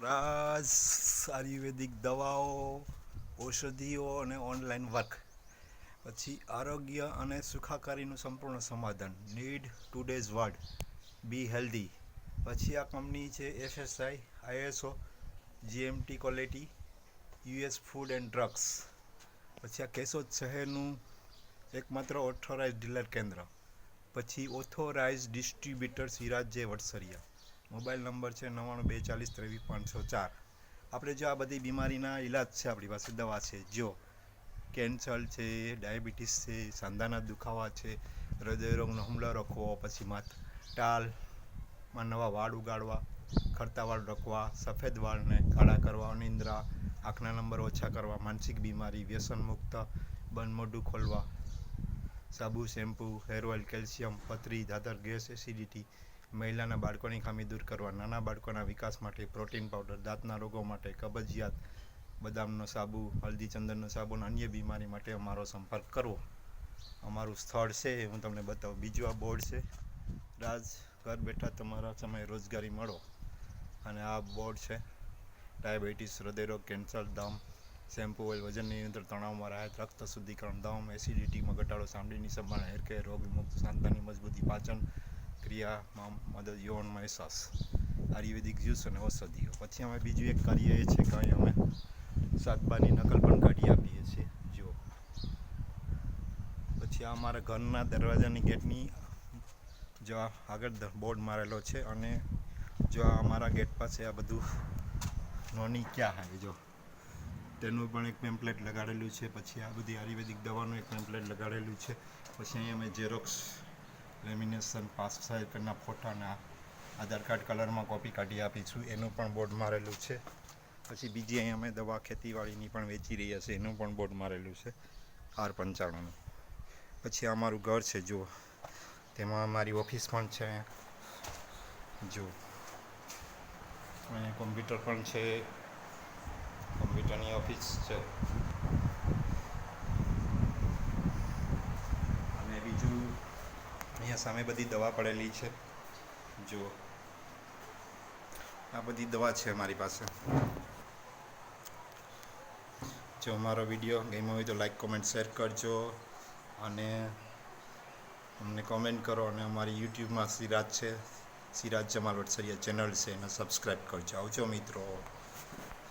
રાજ આયુર્વેદિક દવાઓ, ઔષધિઓ અને online work, પછી આરોગ્ય અને સુખાકારીનું સંપૂર્ણ સમાધાન. નીડ ટુડેઝ વર્લ્ડ, બી હેલ્ધી. પછી આ કંપની છે FSI, ISO, GMT quality, US food and drugs. પછી આ કેશોદ શહેરનું એકમાત્ર ઓથોરાઇઝ ડીલર કેન્દ્ર. પછી ઓથોરાઇઝ ડિસ્ટ્રીબ્યુટર સિરાજ જે વડસરિયા. મોબાઈલ નંબર છે 9924433504. આપણે જો આ બધી બીમારીના ઈલાજ છે, આપણી પાસે દવા છે. જો કેન્સર છે, ડાયાબિટીસ છે, સાંધાના દુખાવા છે, હૃદયરોગનો હુમલો રોકવો, પછી ટાળમાં નવા વાળ ઉગાડવા, ખરતા વાળ રોકવા, સફેદ વાળને કાળા કરવા, નિંદ્રા, આંખના નંબર ઓછા કરવા, માનસિક બીમારી, વ્યસન મુક્ત, બંધ મોઢું ખોલવા, સાબુ, શેમ્પૂ, હેર ઓઇલ, કેલ્શિયમ, પથરી, દાદર, ગેસ, એસિડિટી, મહિલાના બાળકોની ખામી દૂર કરવા, નાના બાળકોના વિકાસ માટે પ્રોટીન પાવડર, દાંતના રોગો માટે, કબજિયાત, બદામનો સાબુ, હલ્દી ચંદનનો સાબુ અને અન્ય બીમારી માટે અમારો સંપર્ક કરવો. અમારું સ્થળ છે હું તમને બતાવું. બીજું આ બોર્ડ છે, રાજ ઘર બેઠા તમારા સમય રોજગારી મળો. અને આ બોર્ડ છે ડાયાબિટીસ, હૃદયરોગ, કેન્સર, દમ, શેમ્પુ ઓઇલ, વજન નિયંત્રણ, તણાવમાં રાહત, રક્ત શુદ્ધિકરણ, દમ, એસિડિટીમાં ઘટાડો, ચામડીની સંભાળ, હેર કેર, રોગ મુક્ત, સાંધાની મજબૂતી, પાચન ક્રિયામાં મદદ, યૌનમાં અહેસાસ, આયુર્વેદિક જ્યુસ અને ઔષધિઓ. પછી અમે બીજું એક કરીએ એ છે કે અહીં અમે સાતબાની નકલ પણ કાઢી આપીએ છીએ. જો પછી આ અમારા ઘરના દરવાજાની ગેટની જો આગળ બોર્ડ મારેલો છે, અને જો આ અમારા ગેટ પાસે આ બધું નોની ક્યાં હે જો તેનું પણ એક પેમ્પલેટ લગાડેલું છે. પછી આ બધી આયુર્વેદિક દવાનું એક પેમ્પલેટ લગાડેલું છે. પછી અહીં અમે ઝેરોક્સ, લેમિનેશન, પાસના ફોટાના આધાર કાર્ડ કલરમાં કોપી કાઢી આપીશું, એનું પણ બોર્ડ મારેલું છે. પછી બીજી અહીં અમે દવા ખેતીવાડીની પણ વેચી રહ્યા છે, એનું પણ બોર્ડ મારેલું છે R95. પછી આ અમારું ઘર છે, જુઓ તેમાં અમારી ઓફિસ પણ છે. જો અહીંયા કોમ્પ્યુટર પણ છે, કોમ્પ્યુટરની ઓફિસ છે. અને બીજું અહીંયા સામે બધી દવા પડેલી છે. જો આ બધી દવા છે અમારી પાસે. જો અમારો વિડીયો ગમ્યો હોય તો લાઈક, કોમેન્ટ, શેર કરજો, અને અમને કોમેન્ટ કરો. અને અમારી યુટ્યુબમાં સિરાજ છે, સિરાજ જમાલ વડસરિયા ચેનલ છે, એને સબસ્ક્રાઈબ કરજો. આવજો મિત્રો.